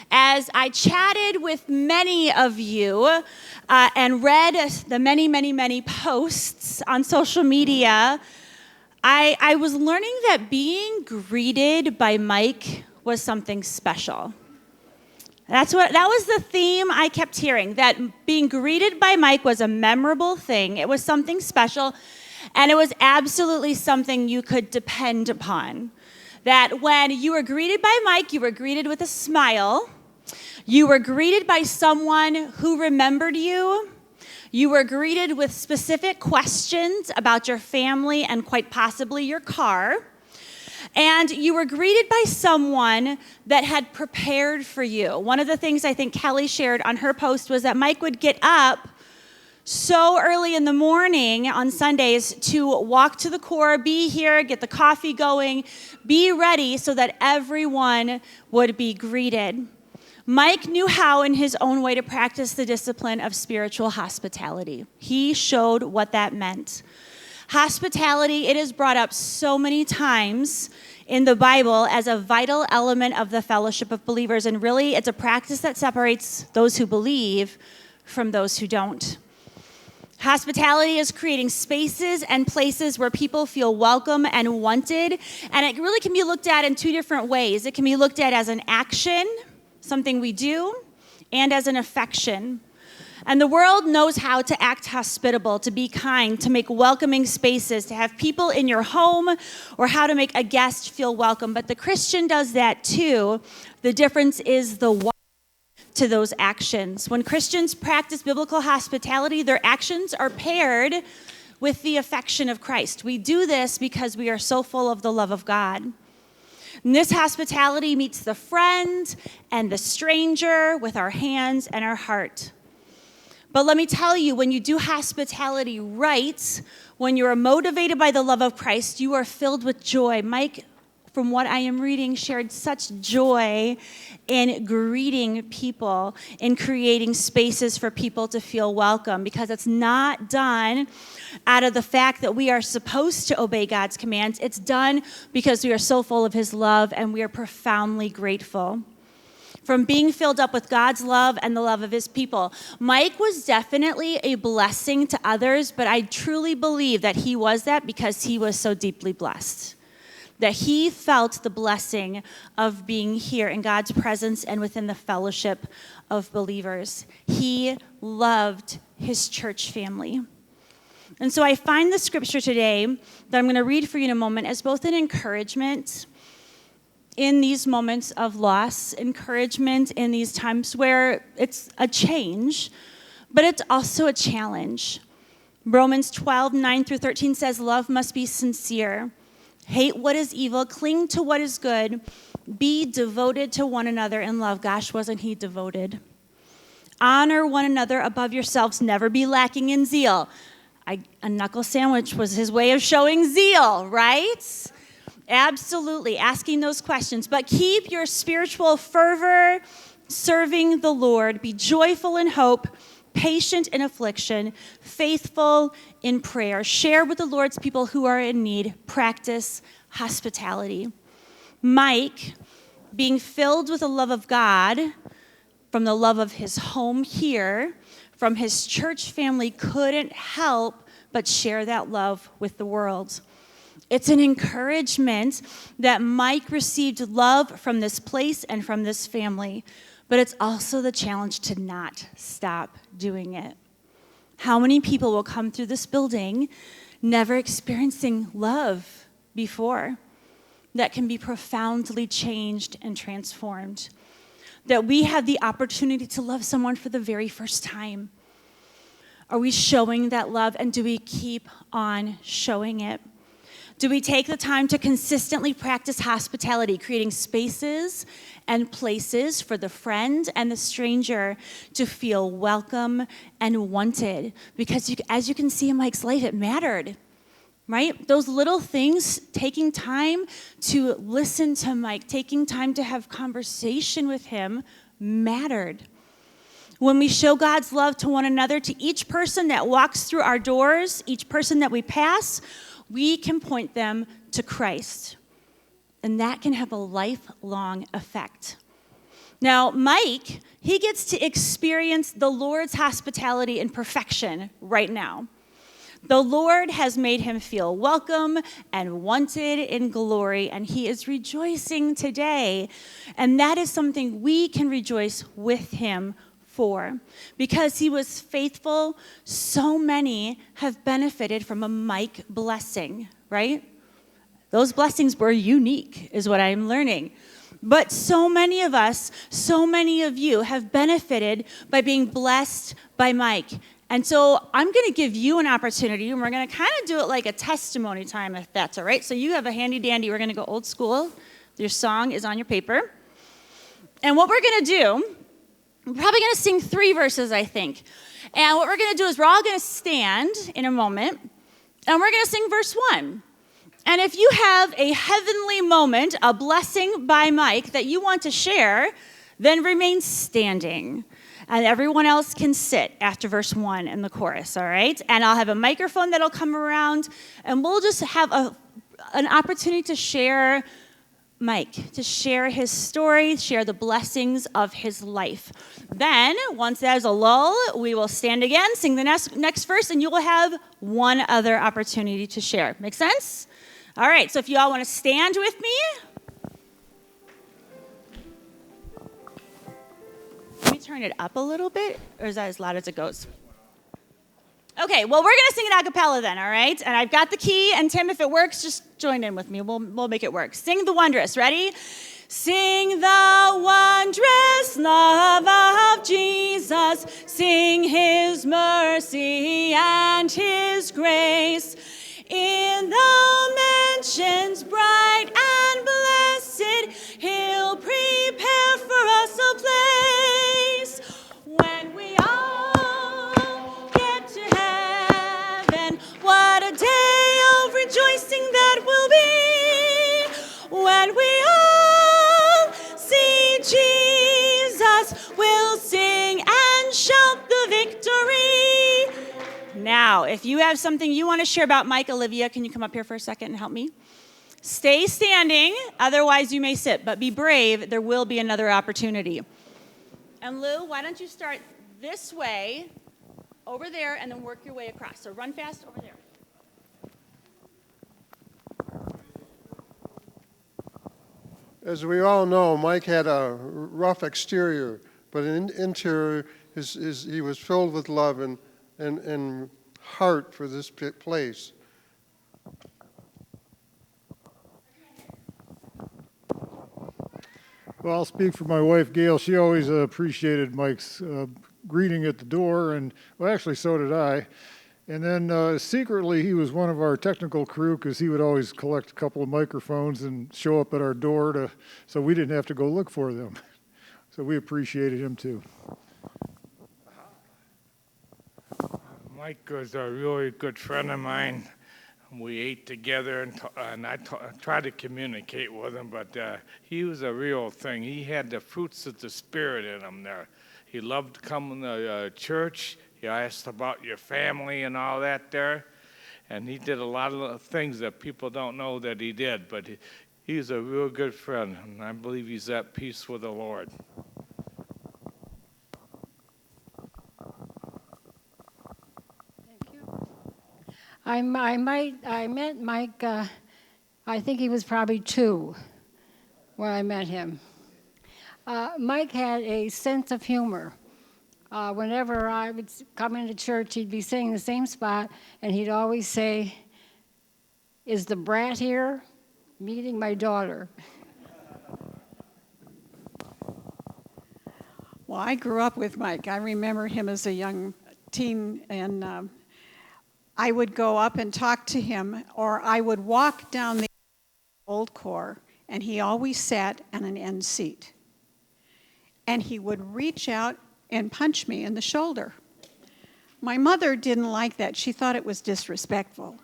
as I chatted with many of you and read the many, many, many posts on social media, I was learning that being greeted by Mike was something special. That was the theme I kept hearing, that being greeted by Mike was a memorable thing. It was something special, and it was absolutely something you could depend upon. That when you were greeted by Mike, you were greeted with a smile. You were greeted by someone who remembered you. You were greeted with specific questions about your family and quite possibly your car. And you were greeted by someone that had prepared for you. One of the things I think Kelly shared on her post was that Mike would get up so early in the morning on Sundays to walk to the core, be here, get the coffee going, be ready so that everyone would be greeted. Mike knew how in his own way to practice the discipline of spiritual hospitality. He showed what that meant. Hospitality, it is brought up so many times in the Bible as a vital element of the fellowship of believers, and really it's a practice that separates those who believe from those who don't. Hospitality is creating spaces and places where people feel welcome and wanted, and it really can be looked at in two different ways. It can be looked at as an action, something we do, and as an affection. And the world knows how to act hospitable, to be kind, to make welcoming spaces, to have people in your home, or how to make a guest feel welcome. But the Christian does that too. The difference is the why to those actions. When Christians practice biblical hospitality, their actions are paired with the affection of Christ. We do this because we are so full of the love of God. And this hospitality meets the friend and the stranger with our hands and our heart. But let me tell you, when you do hospitality right, when you are motivated by the love of Christ, you are filled with joy. Mike, from what I am reading, shared such joy in greeting people, in creating spaces for people to feel welcome, because it's not done out of the fact that we are supposed to obey God's commands. It's done because we are so full of his love and we are profoundly grateful. From being filled up with God's love and the love of his people. Mike was definitely a blessing to others, but I truly believe that he was that because he was so deeply blessed. That he felt the blessing of being here in God's presence and within the fellowship of believers. He loved his church family. And so I find the scripture today that I'm going to read for you in a moment as both an encouragement in these moments of loss, encouragement in these times where it's a change, but it's also a challenge. Romans 12:9-13 says, love must be sincere. Hate what is evil, cling to what is good, be devoted to one another in love. Gosh, wasn't he devoted? Honor one another above yourselves, never be lacking in zeal. A knuckle sandwich was his way of showing zeal, right? Absolutely, asking those questions. But keep your spiritual fervor serving the Lord. Be joyful in hope, patient in affliction, faithful in prayer. Share with the Lord's people who are in need. Practice hospitality. Mike, being filled with the love of God, from the love of his home here, from his church family, couldn't help but share that love with the world. It's an encouragement that Mike received love from this place and from this family, but it's also the challenge to not stop doing it. How many people will come through this building never experiencing love before that can be profoundly changed and transformed? That we have the opportunity to love someone for the very first time. Are we showing that love, and do we keep on showing it? Do we take the time to consistently practice hospitality, creating spaces and places for the friend and the stranger to feel welcome and wanted? Because as you can see in Mike's life, it mattered, right? Those little things, taking time to listen to Mike, taking time to have conversation with him, mattered. When we show God's love to one another, to each person that walks through our doors, each person that we pass, we can point them to Christ. And that can have a lifelong effect. Now, Mike, he gets to experience the Lord's hospitality in perfection right now. The Lord has made him feel welcome and wanted in glory, and he is rejoicing today. And that is something we can rejoice with him for. Because he was faithful, so many have benefited from a Mike blessing, right? Those blessings were unique, is what I'm learning. But so many of us, so many of you have benefited by being blessed by Mike. And so I'm going to give you an opportunity, and we're going to kind of do it like a testimony time, if that's all right. So you have a handy dandy. We're going to go old school. Your song is on your paper. And what we're going to do, we're probably going to sing 3 verses, I think. And what we're going to do is we're all going to stand in a moment, and we're going to sing verse 1. And if you have a heavenly moment, a blessing by Mike that you want to share, then remain standing. And everyone else can sit after verse 1 in the chorus, all right? And I'll have a microphone that'll come around, and we'll just have an opportunity to share Mike, to share his story, share the blessings of his life. Then, once there's a lull, we will stand again, sing the next verse, and you will have one other opportunity to share. Make sense? All right, so if you all want to stand with me. Let me turn it up a little bit, or is that as loud as it goes? Okay, well, we're going to sing it a cappella then, all right? And I've got the key, and Tim, if it works, just join in with me. We'll make it work. Sing the Wondrous. Ready? Sing the wondrous love of Jesus. Sing his mercy and his grace. In the mansions bright and blessed, he'll prepare for us a place. When we all get to heaven, what a day of rejoicing that will be. When we all see Jesus, we'll sing and shout the victory. Now, if you have something you want to share about Mike, Olivia, can you come up here for a second and help me? Stay standing, otherwise you may sit, but be brave, there will be another opportunity. And Lou, why don't you start this way, over there, and then work your way across. So run fast over there. As we all know, Mike had a rough exterior, but in interior, he was filled with love and heart for this place. Well, I'll speak for my wife, Gail. She always appreciated Mike's greeting at the door, and well, actually, so did I. And then secretly, he was one of our technical crew because he would always collect a couple of microphones and show up at our door so we didn't have to go look for them. So we appreciated him too. Mike was a really good friend of mine. We ate together, and I tried to communicate with him, but he was a real thing. He had the fruits of the Spirit in him there. He loved coming to church. He asked about your family and all that there. And he did a lot of things that people don't know that he did, but he's a real good friend, and I believe he's at peace with the Lord. I met Mike, I think he was probably 2 when I met him. Mike had a sense of humor. Whenever I would come into church, he'd be sitting in the same spot, and he'd always say, "Is the brat here?" Meeting my daughter. Well, I grew up with Mike. I remember him as a young teen, and I would go up and talk to him, or I would walk down the old core, and he always sat on an end seat. And he would reach out and punch me in the shoulder. My mother didn't like that. She thought it was disrespectful.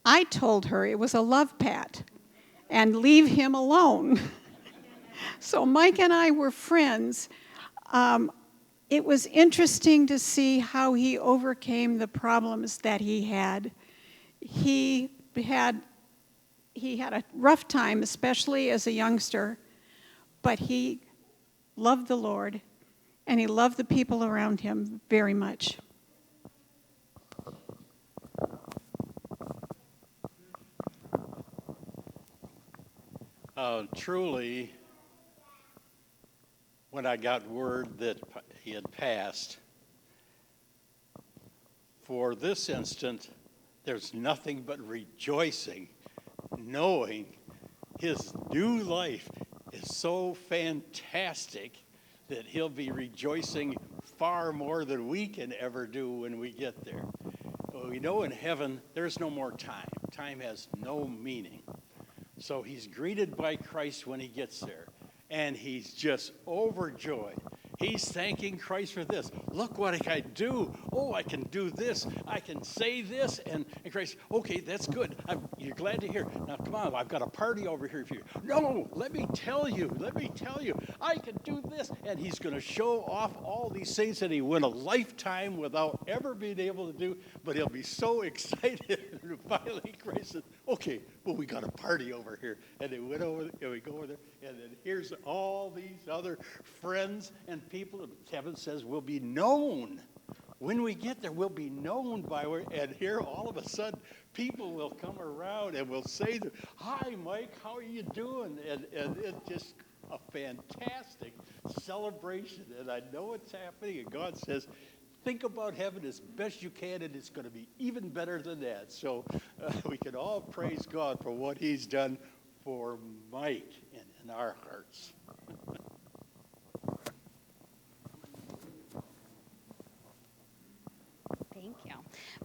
I told her it was a love pat and leave him alone. So Mike and I were friends. It was interesting to see how he overcame the problems that he had. He had a rough time, especially as a youngster, but he loved the Lord, and he loved the people around him very much. Truly, when I got word that he had passed, for this instant, there's nothing but rejoicing, knowing his new life is so fantastic that he'll be rejoicing far more than we can ever do when we get there. We know in heaven there's no more time. Time has no meaning. So he's greeted by Christ when he gets there, and he's just overjoyed. He's thanking Christ for this. Look what I can do. Oh, I can do this. I can say this. And Christ, okay, that's good. You're glad to hear. Now, come on, I've got a party over here for you. No, let me tell you. I can do this. And he's going to show off all these things that he went a lifetime without ever being able to do. But he'll be so excited. And finally, Christ says, okay, well, we got a party over here. And they went over there, and we go over there. And then here's all these other friends and people that Kevin says will be known. When we get there, we'll be known by where, and here all of a sudden, people will come around and will say, hi, Mike, how are you doing? And it's just a fantastic celebration. And I know it's happening, and God says, think about heaven as best you can, and it's going to be even better than that. So we can all praise God for what he's done for Mike in our hearts. Thank you.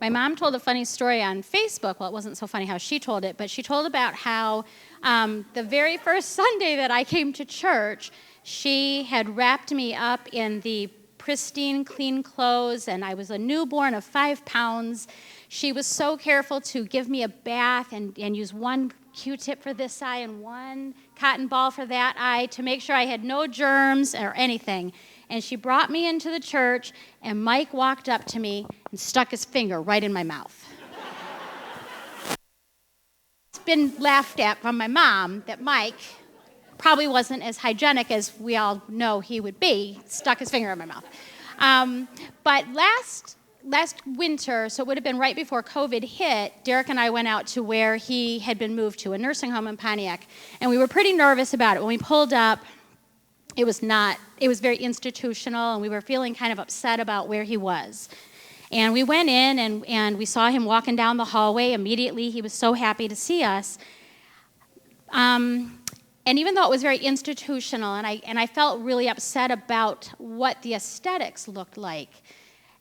My mom told a funny story on Facebook. Well, it wasn't so funny how she told it, but she told about how the very first Sunday that I came to church, she had wrapped me up in the pristine, clean clothes, and I was a newborn of 5 pounds. She was so careful to give me a bath and use one Q-tip for this eye and one cotton ball for that eye to make sure I had no germs or anything. And she brought me into the church, and Mike walked up to me and stuck his finger right in my mouth. It's been laughed at from my mom that Mike probably wasn't as hygienic as we all know he would be, stuck his finger in my mouth. But last winter, so it would have been right before COVID hit, Deryck and I went out to where he had been moved to, a nursing home in Pontiac, and we were pretty nervous about it. When we pulled up, it was very institutional, and we were feeling kind of upset about where he was. And we went in, and we saw him walking down the hallway. Immediately, he was so happy to see us. And even though it was very institutional, and I felt really upset about what the aesthetics looked like,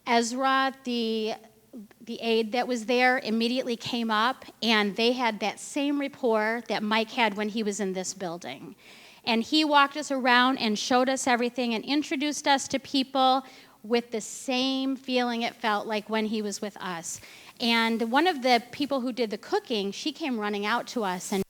Ezra, the aide that was there, immediately came up, and they had that same rapport that Mike had when he was in this building. And he walked us around and showed us everything and introduced us to people with the same feeling it felt like when he was with us. And one of the people who did the cooking, she came running out to us and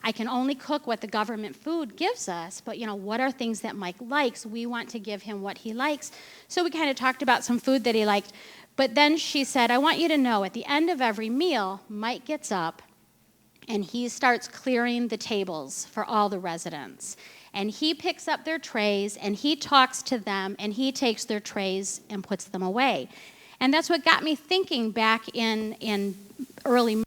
I can only cook what the government food gives us, but what are things that Mike likes? We want to give him what he likes. So we kind of talked about some food that he liked. But then she said, I want you to know, at the end of every meal, Mike gets up and he starts clearing the tables for all the residents. And he picks up their trays and he talks to them and he takes their trays and puts them away. And that's what got me thinking back in early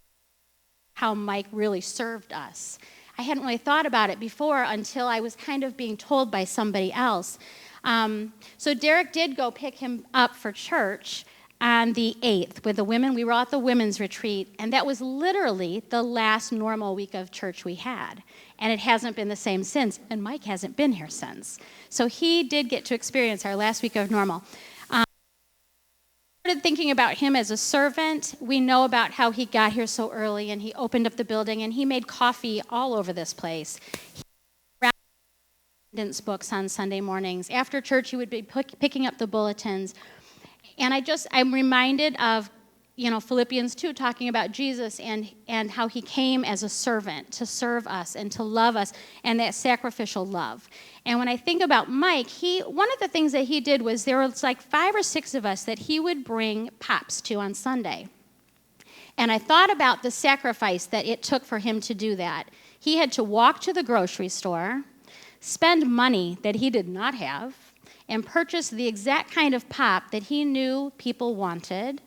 how Mike really served us. I hadn't really thought about it before until I was kind of being told by somebody else. So Deryck did go pick him up for church on the 8th with the women. We were at the women's retreat, and that was literally the last normal week of church we had. And it hasn't been the same since, and Mike hasn't been here since. So he did get to experience our last week of normal. Started thinking about him as a servant. We know about how he got here so early, and he opened up the building, and he made coffee all over this place. He read attendance books on Sunday mornings. After church, he would be picking up the bulletins. And I'm reminded of, Philippians 2, talking about Jesus and how he came as a servant to serve us and to love us, and that sacrificial love. And when I think about Mike, one of the things that he did was there was like 5 or 6 of us that he would bring pops to on Sunday. And I thought about the sacrifice that it took for him to do that. He had to walk to the grocery store, spend money that he did not have, and purchase the exact kind of pop that he knew people wanted.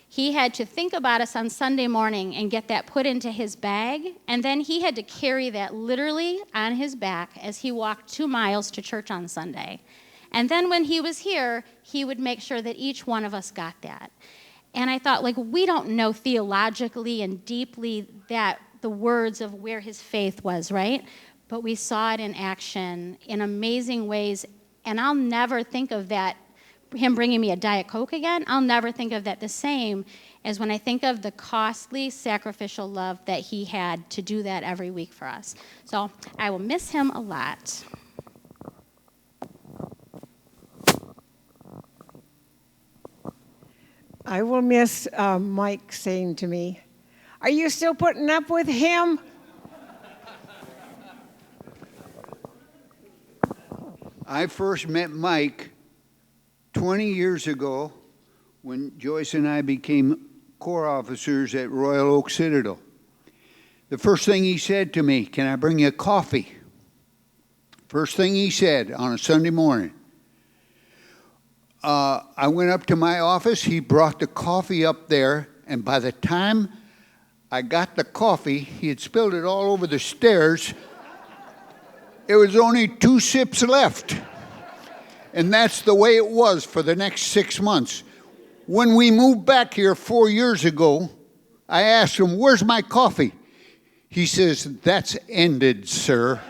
He had to think about us on Sunday morning and get that put into his bag, and then he had to carry that literally on his back as he walked 2 miles to church on Sunday. And then when he was here, he would make sure that each one of us got that. And I thought, we don't know theologically and deeply that the words of where his faith was, right? But we saw it in action in amazing ways. And I'll never think of that, him bringing me a Diet Coke again, I'll never think of that the same as when I think of the costly, sacrificial love that he had to do that every week for us. So I will miss him a lot. I will miss Mike saying to me, "Are you still putting up with him?" I first met Mike 20 years ago when Joyce and I became Corps officers at Royal Oak Citadel. The first thing he said to me, "Can I bring you coffee?" First thing he said on a Sunday morning. I went up to my office, he brought the coffee up there, and by the time I got the coffee, he had spilled it all over the stairs. It was only 2 sips left. And that's the way it was for the next 6 months. When we moved back here 4 years ago, I asked him, "Where's my coffee?" He says, "That's ended, sir."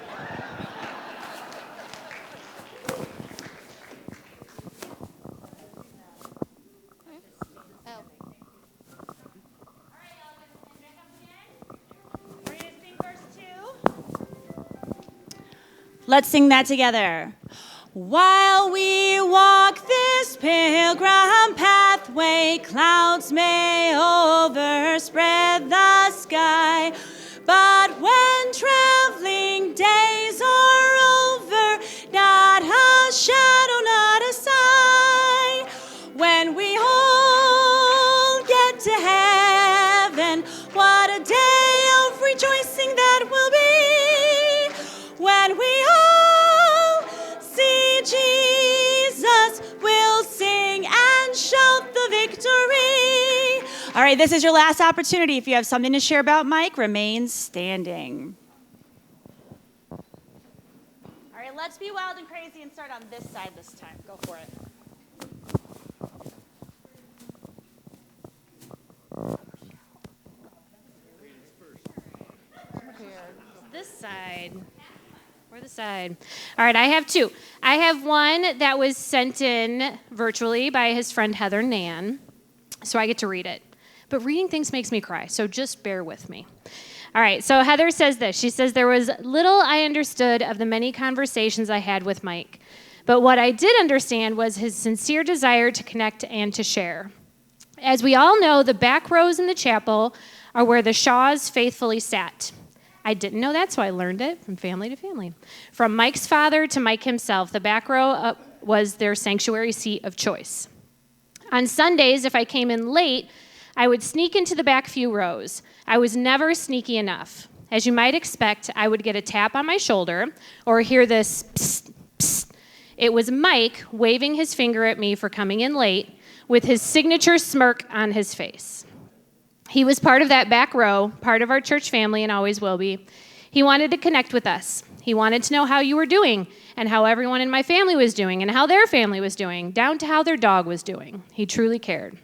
Let's sing that together. While we walk this pilgrim pathway, clouds may overspread the sky. But when traveling days are over, not a shadow, not a sigh. When we all get to heaven, what a day of rejoicing that will be. When we all see Jesus, we'll sing and shout the victory. All right, this is your last opportunity. If you have something to share about Mike, remain standing. All right, let's be wild and crazy and start on this side this time. Go for it. This side. Or the side. All right, I have 2. I have one that was sent in virtually by his friend Heather Nan, so I get to read it. But reading things makes me cry, so just bear with me. All right, so Heather says this. She says, "There was little I understood of the many conversations I had with Mike, but what I did understand was his sincere desire to connect and to share. As we all know, the back rows in the chapel are where the Shaws faithfully sat. I didn't know that, so I learned it from family to family. From Mike's father to Mike himself, the back row was their sanctuary seat of choice. On Sundays, if I came in late, I would sneak into the back few rows. I was never sneaky enough. As you might expect, I would get a tap on my shoulder or hear this psst, psst. It was Mike waving his finger at me for coming in late with his signature smirk on his face. He was part of that back row, part of our church family, and always will be. He wanted to connect with us. He wanted to know how you were doing and how everyone in my family was doing and how their family was doing, down to how their dog was doing. He truly cared.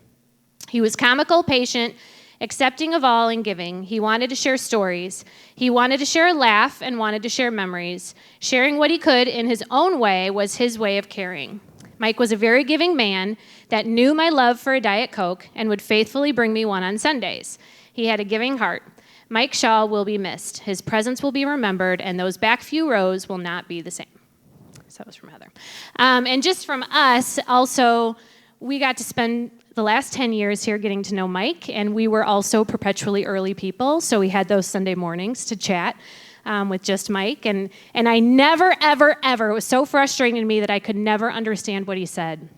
He was comical, patient, accepting of all and giving. He wanted to share stories. He wanted to share a laugh and wanted to share memories. Sharing what he could in his own way was his way of caring. Mike was a very giving man that knew my love for a Diet Coke and would faithfully bring me one on Sundays. He had a giving heart. Mike Shaw will be missed. His presence will be remembered, and those back few rows will not be the same." So that was from Heather. And just from us, also, we got to spend the last 10 years here getting to know Mike, and we were also perpetually early people, so we had those Sunday mornings to chat with just Mike, and I never, ever, ever, it was so frustrating to me that I could never understand what he said.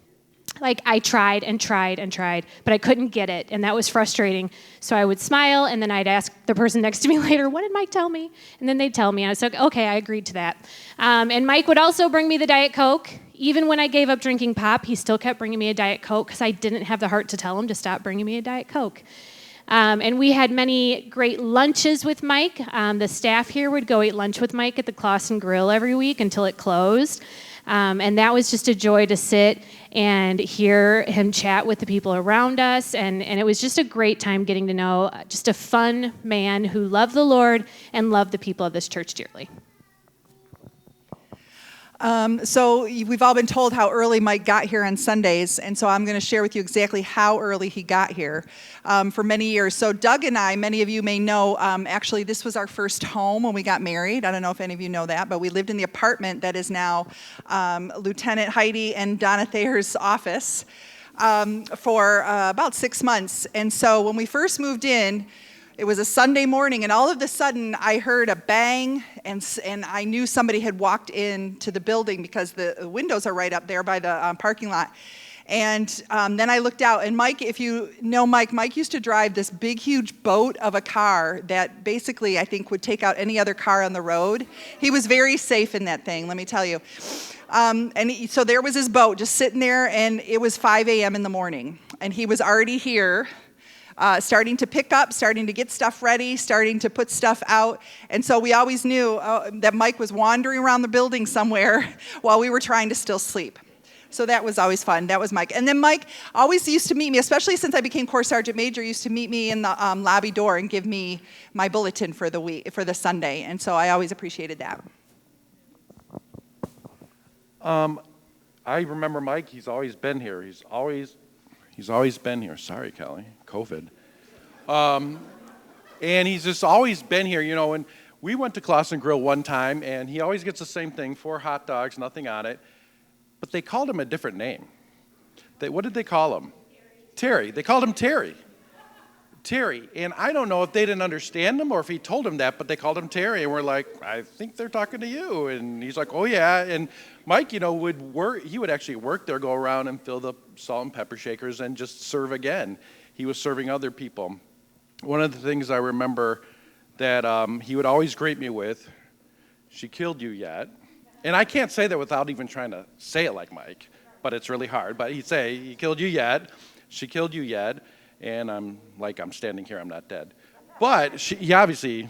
Like, I tried and tried and tried, but I couldn't get it, and that was frustrating. So I would smile, and then I'd ask the person next to me later, what did Mike tell me? And then they'd tell me, and I was like, okay, I agreed to that. And Mike would also bring me the Diet Coke. Even when I gave up drinking pop, he still kept bringing me a Diet Coke because I didn't have the heart to tell him to stop bringing me a Diet Coke. And we had many great lunches with Mike. The staff here would go eat lunch with Mike at the Clausen Grill every week until it closed. And that was just a joy to sit and hear him chat with the people around us. And it was just a great time getting to know just a fun man who loved the Lord and loved the people of this church dearly. So we've all been told how early Mike got here on Sundays, and so I'm going to share with you exactly how early he got here for many years. So Doug and I, many of you may know, actually this was our first home when we got married. I don't know if any of you know that, but we lived in the apartment that is now Lieutenant Heidi and Donna Thayer's office for about 6 months. And so when we first moved in, it was a Sunday morning, and all of a sudden, I heard a bang, and I knew somebody had walked into the building because the windows are right up there by the parking lot. And then I looked out, and Mike, if you know Mike used to drive this big, huge boat of a car that basically, I think, would take out any other car on the road. He was very safe in that thing, let me tell you. So there was his boat just sitting there, and it was 5 a.m. in the morning, and he was already here. Starting to pick up, starting to get stuff ready, starting to put stuff out. And so we always knew that Mike was wandering around the building somewhere while we were trying to still sleep. So that was always fun. That was Mike. And then Mike always used to meet me, especially since I became Corps Sergeant Major, used to meet me in the lobby door and give me my bulletin for the week, for the Sunday. And so I always appreciated that. I remember Mike, he's always been here. He's always been here. Sorry, Kelly, COVID. And he's just always been here, you know. And we went to Clausen Grill one time, and he always gets the same thing, 4 hot dogs, nothing on it. But they called him a different name. What did they call him? Terry. They called him Terry. Terry. And I don't know if they didn't understand him or if he told him that, but they called him Terry. And we're like, I think they're talking to you. And he's like, oh, yeah. And Mike, you know, he would actually work there, go around and fill the salt and pepper shakers and just serve again. He was serving other people. One of the things I remember that he would always greet me with, she killed you yet? And I can't say that without even trying to say it like Mike, but it's really hard. But he'd say, he killed you yet? She killed you yet? And I'm standing here, I'm not dead. But he obviously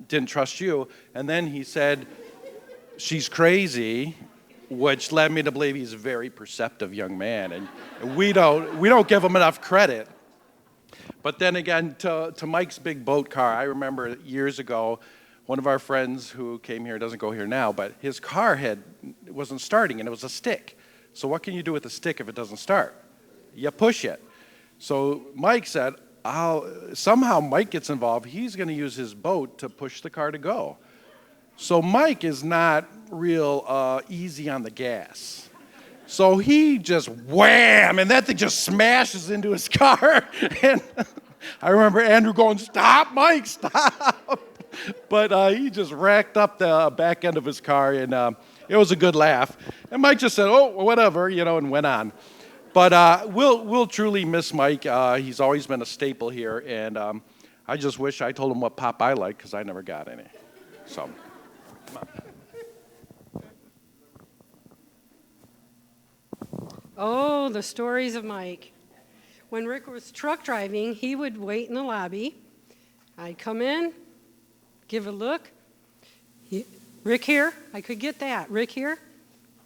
didn't trust you. And then he said, she's crazy, which led me to believe he's a very perceptive young man. And we don't give him enough credit. But then again, to Mike's big boat car, I remember years ago, one of our friends who came here, doesn't go here now, but his car wasn't starting, and it was a stick. So what can you do with a stick if it doesn't start? You push it. So Mike said, somehow Mike gets involved. He's going to use his boat to push the car to go. So Mike is not real easy on the gas. So he just wham, and that thing just smashes into his car. And I remember Andrew going, stop, Mike, stop. But he just racked up the back end of his car, and it was a good laugh. And Mike just said, oh, whatever, and went on. But we'll truly miss Mike. He's always been a staple here, and I just wish I told him what pop I like, because I never got any. So, come on. Oh, the stories of Mike. When Rick was truck driving, he would wait in the lobby. I'd come in, give a look. Rick here? I could get that. Rick here?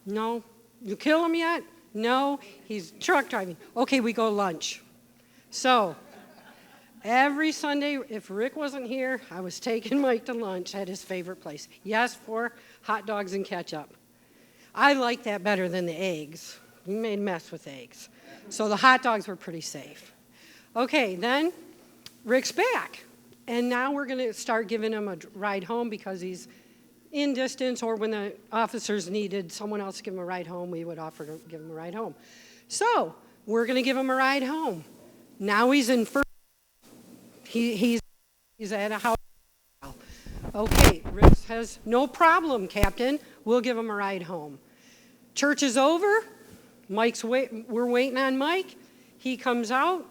No. You kill him yet? No. He's truck driving. Okay, we go lunch. So, every Sunday, if Rick wasn't here, I was taking Mike to lunch at his favorite place. Yes, 4 hot dogs and ketchup. I like that better than the eggs. We made a mess with eggs. So the hot dogs were pretty safe. Okay, then Rick's back. And now we're going to start giving him a ride home because he's in distance, or when the officers needed someone else to give him a ride home, we would offer to give him a ride home. So we're going to give him a ride home. Now he's in first. He's at a house. Okay, Rick says, no problem, Captain. We'll give him a ride home. Church is over. We're waiting on Mike. He comes out.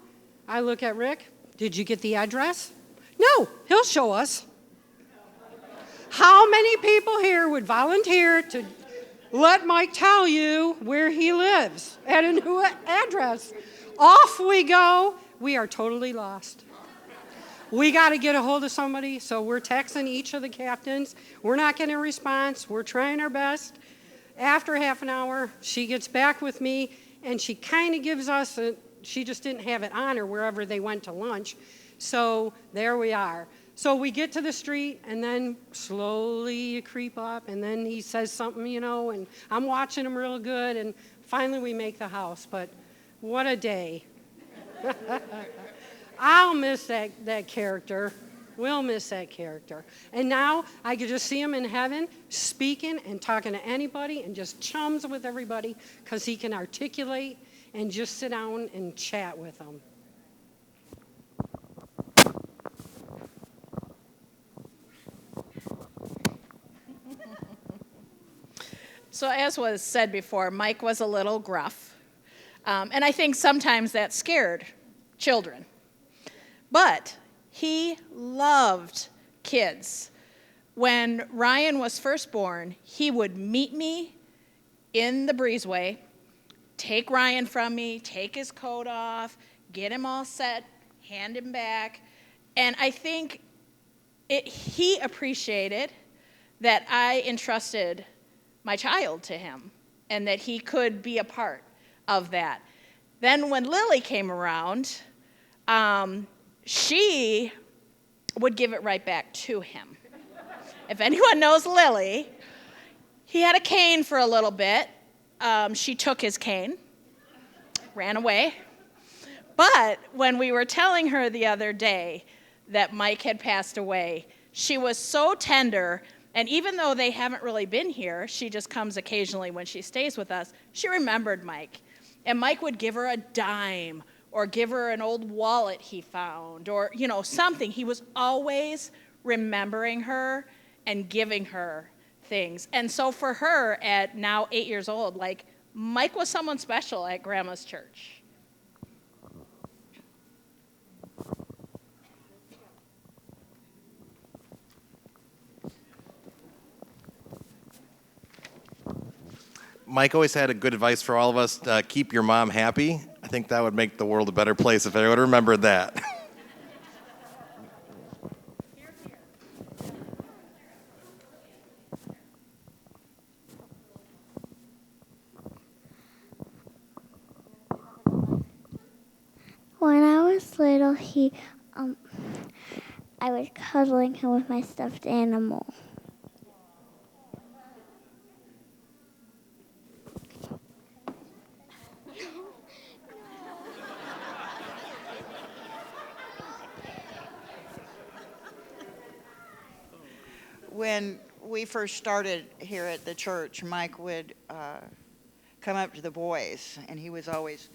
I look at Rick. Did you get the address? No, he'll show us. How many people here would volunteer to let Mike tell you where he lives at a new address? Off we go. We are totally lost. We got to get a hold of somebody, so we're texting each of the captains. We're not getting a response. We're trying our best. After half an hour, she gets back with me, and she kind of gives us she just didn't have it on her wherever they went to lunch. So there we are. So we get to the street, and then slowly you creep up, and then he says something, and I'm watching him real good, and finally we make the house. But what a day. I'll miss that character. We'll miss that character. And now I can just see him in heaven speaking and talking to anybody and just chums with everybody because he can articulate and just sit down and chat with them. So as was said before, Mike was a little gruff. And I think sometimes that scared children. But he loved kids. When Ryan was first born, he would meet me in the breezeway, take Ryan from me, take his coat off, get him all set, hand him back. And I think he appreciated that I entrusted my child to him and that he could be a part of that. Then when Lily came around, she would give it right back to him. If anyone knows Lily, he had a cane for a little bit. She took his cane, ran away. But when we were telling her the other day that Mike had passed away, she was so tender. And even though they haven't really been here, she just comes occasionally when she stays with us, she remembered Mike. And Mike would give her a dime or give her an old wallet he found or, something. He was always remembering her and giving her things. And so for her, at now 8 years old, Mike was someone special at Grandma's church. Mike always had a good advice for all of us, keep your mom happy. I think that would make the world a better place if everyone remembered that. When I was little, I was cuddling him with my stuffed animal. When we first started here at the church, Mike would come up to the boys, and he was always,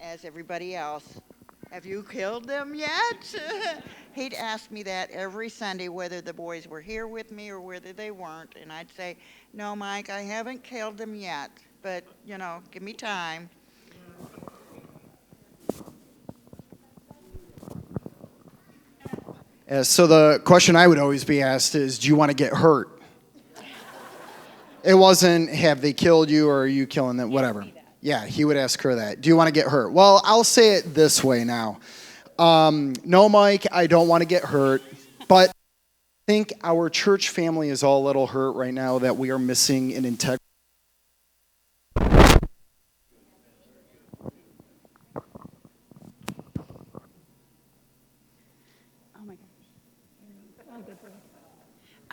as everybody else, have you killed them yet? He'd ask me that every Sunday, whether the boys were here with me or whether they weren't. And I'd say, no, Mike, I haven't killed them yet, but, give me time. So the question I would always be asked is, do you want to get hurt? It wasn't, have they killed you or are you killing them, whatever. Yeah, he would ask her that. Do you want to get hurt? Well, I'll say it this way now. No, Mike, I don't want to get hurt, but I think our church family is all a little hurt right now that we are missing an integrity.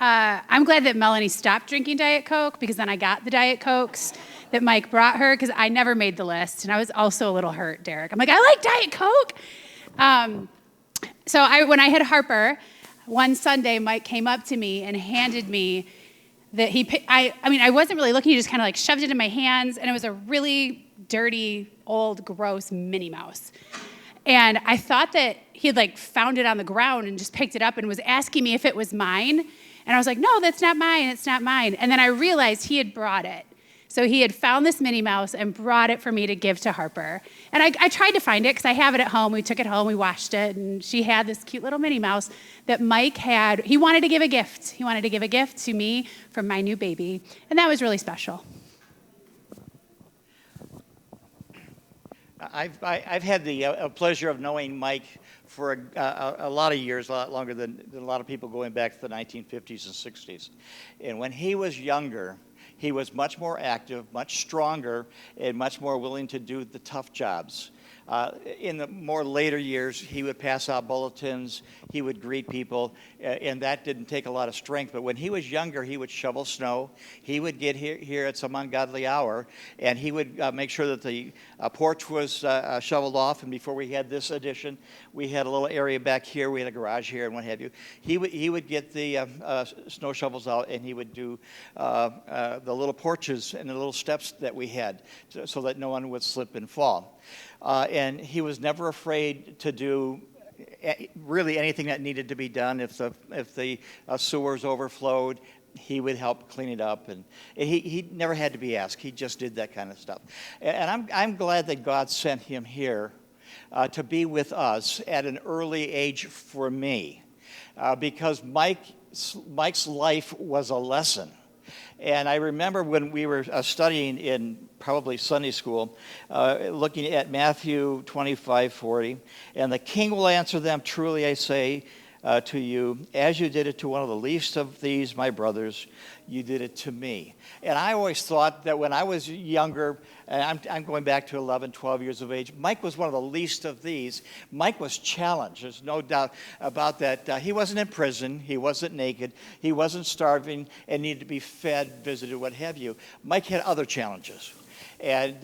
I'm glad that Melanie stopped drinking Diet Coke because then I got the Diet Cokes that Mike brought her because I never made the list. And I was also a little hurt, Deryck. I'm like, I like Diet Coke. So when I had Harper, one Sunday, Mike came up to me and handed me that I wasn't really looking. He just kind of shoved it in my hands. And it was a really dirty, old, gross Minnie Mouse. And I thought that he had found it on the ground and just picked it up and was asking me if it was mine. And I was like, no, that's not mine. It's not mine. And then I realized he had brought it. So he had found this Minnie Mouse and brought it for me to give to Harper. And I tried to find it because I have it at home. We took it home, we washed it, and she had this cute little Minnie Mouse that Mike had. He wanted to give a gift. He wanted to give a gift to me from my new baby, and that was really special. I've had the pleasure of knowing Mike for a lot of years, a lot longer than a lot of people going back to the 1950s and 60s. And when he was younger, he was much more active, much stronger, and much more willing to do the tough jobs. In the more later years, he would pass out bulletins, he would greet people, and that didn't take a lot of strength. But when he was younger, he would shovel snow. He would get here at some ungodly hour, and he would make sure that the porch was shoveled off. And before we had this addition, we had a little area back here. We had a garage here and what have you. He would get the snow shovels out, and he would do the little porches and the little steps that we had so that no one would slip and fall. And he was never afraid to do really anything that needed to be done. If the sewers overflowed, he would help clean it up, and he never had to be asked. He just did that kind of stuff. And I'm glad that God sent him here to be with us at an early age for me, because Mike's life was a lesson. And I remember when we were studying in probably Sunday school, looking at Matthew 25:40, and the king will answer them, truly I say to you, as you did it to one of the least of these, my brothers, you did it to me. And I always thought that when I was younger, and I'm going back to 11, 12 years of age, Mike was one of the least of these. Mike was challenged. There's no doubt about that. He wasn't in prison. He wasn't naked. He wasn't starving and needed to be fed, visited, what have you. Mike had other challenges. And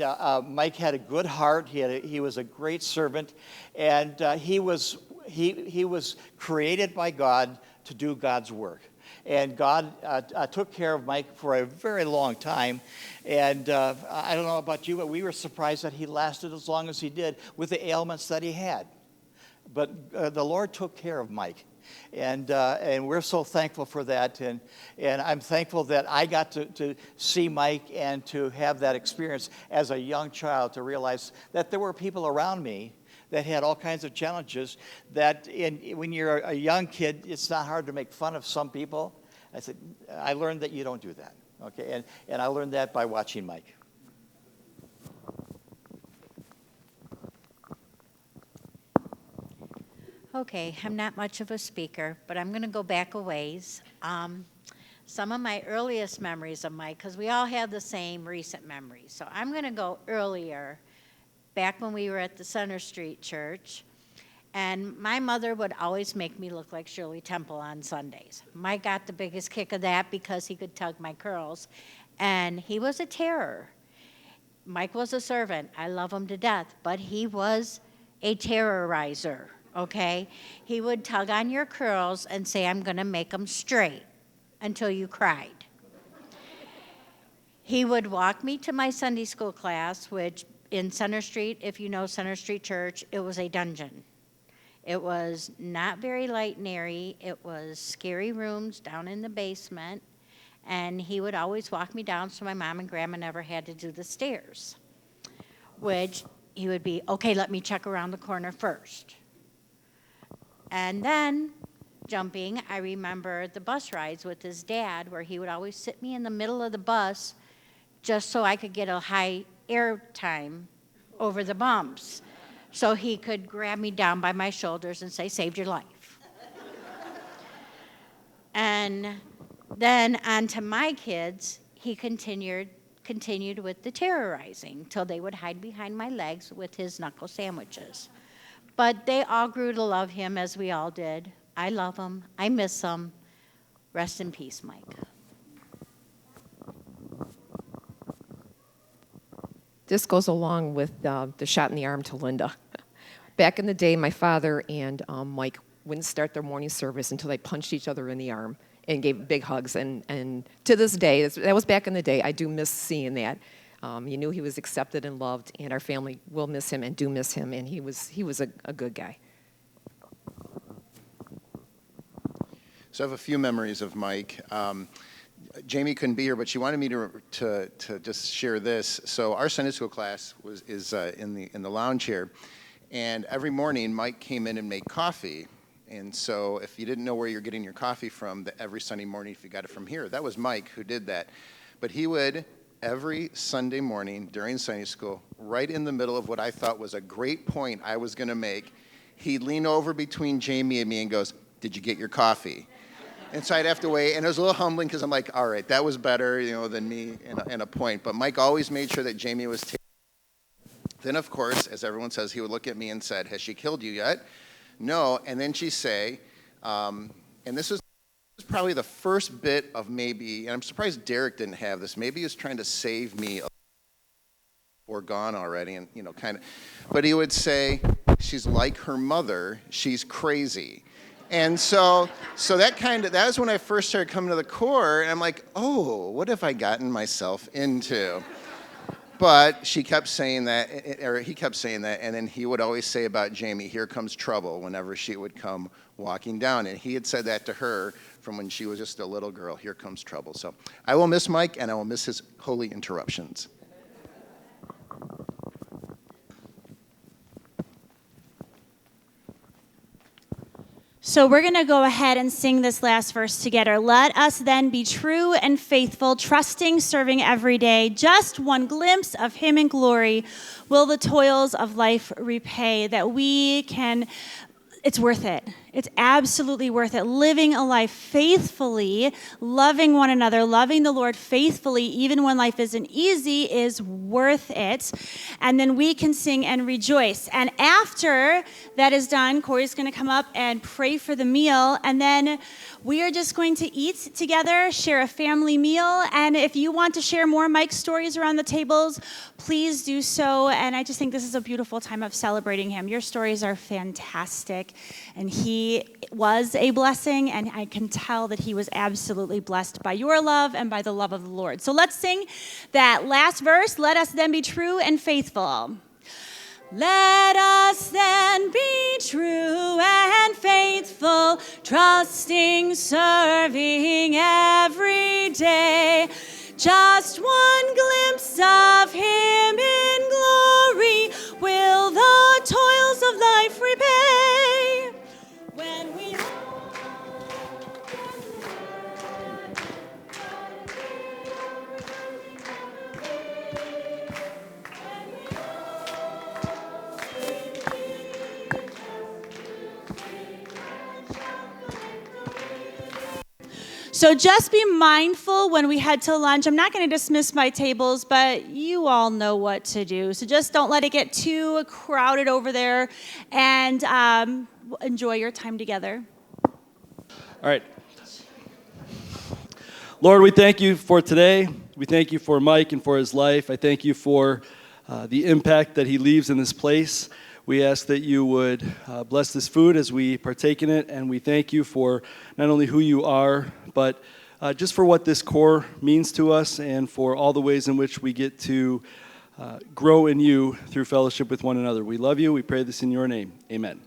Mike had a good heart. He was a great servant. And he was created by God to do God's work. And God took care of Mike for a very long time. And I don't know about you, but we were surprised that he lasted as long as he did with the ailments that he had. But the Lord took care of Mike. And we're so thankful for that. And I'm thankful that I got to see Mike and to have that experience as a young child, to realize that there were people around me that had all kinds of challenges, that when you're a young kid, it's not hard to make fun of some people. I learned that you don't do that, okay? And I learned that by watching Mike. Okay, I'm not much of a speaker, but I'm going to go back a ways. Some of my earliest memories of Mike, because we all have the same recent memories, so I'm going to go earlier, back when we were at the Center Street Church, and my mother would always make me look like Shirley Temple on Sundays. Mike got the biggest kick of that because he could tug my curls, and he was a terror. Mike was a servant. I love him to death, but he was a terrorizer, okay? He would tug on your curls and say, I'm going to make them straight, until you cried. He would walk me to my Sunday school class, which in Center Street, if you know Center Street Church, it was a dungeon. It was not very light and airy. It was scary rooms down in the basement. And he would always walk me down so my mom and grandma never had to do the stairs. Which he would be, okay, let me check around the corner first. And then jumping, I remember the bus rides with his dad, where he would always sit me in the middle of the bus just so I could get a high air time over the bumps, so he could grab me down by my shoulders and say, saved your life. And then on to my kids, he continued with the terrorizing till they would hide behind my legs with his knuckle sandwiches. But they all grew to love him, as we all did. I love him. I miss him. Rest in peace, Mike. This goes along with the shot in the arm to Linda. Back in the day, my father and Mike wouldn't start their morning service until they punched each other in the arm and gave big hugs. And to this day, that was back in the day, I do miss seeing that. You knew he was accepted and loved, and our family will miss him and do miss him, and he was a good guy. So I have a few memories of Mike. Jamie couldn't be here, but she wanted me to just share this. So our Sunday school class is in the lounge here, and every morning Mike came in and made coffee. And so if you didn't know where you're getting your coffee from, every Sunday morning, if you got it from here, that was Mike who did that. But he would, every Sunday morning during Sunday school, right in the middle of what I thought was a great point I was going to make, he'd lean over between Jamie and me and goes, "Did you get your coffee?" And so I'd have to wait, and it was a little humbling because I'm like, all right, that was better, than me in a point. But Mike always made sure that Jamie was taken. Then, of course, as everyone says, he would look at me and said, "Has she killed you yet?" No. And then she'd say, and this was probably the first bit of maybe, and I'm surprised Deryck didn't have this. Maybe he was trying to save me or gone already, and kind of. But he would say, "She's like her mother. She's crazy." And so that was when I first started coming to the core, and I'm like, oh, what have I gotten myself into? But she kept saying that, or he kept saying that, and then he would always say about Jamie, "Here comes trouble," whenever she would come walking down. And he had said that to her from when she was just a little girl, "Here comes trouble." So I will miss Mike, and I will miss his holy interruptions. So we're going to go ahead and sing this last verse together. Let us then be true and faithful, trusting, serving every day. Just one glimpse of him in glory will the toils of life repay, that we can, it's worth it. It's absolutely worth it. Living a life faithfully, loving one another, loving the Lord faithfully, even when life isn't easy, is worth it. And then we can sing and rejoice. And after that is done, Corey's going to come up and pray for the meal. And then we are just going to eat together, share a family meal. And if you want to share more Mike's stories around the tables, please do so. And I just think this is a beautiful time of celebrating him. Your stories are fantastic. And he was a blessing, and I can tell that he was absolutely blessed by your love and by the love of the Lord. So let's sing that last verse. Let us then be true and faithful. Let us then be true and faithful, trusting, serving every day. Just one glimpse of him in glory will the toils of life repay. When we So just be mindful when we head to lunch. I'm not going to dismiss my tables, but you all know what to do. So just don't let it get too crowded over there, and enjoy your time together. All right. Lord, we thank you for today. We thank you for Mike and for his life. I thank you for the impact that he leaves in this place. We ask that you would bless this food as we partake in it, and we thank you for not only who you are, but just for what this core means to us and for all the ways in which we get to grow in you through fellowship with one another. We love you. We pray this in your name. Amen.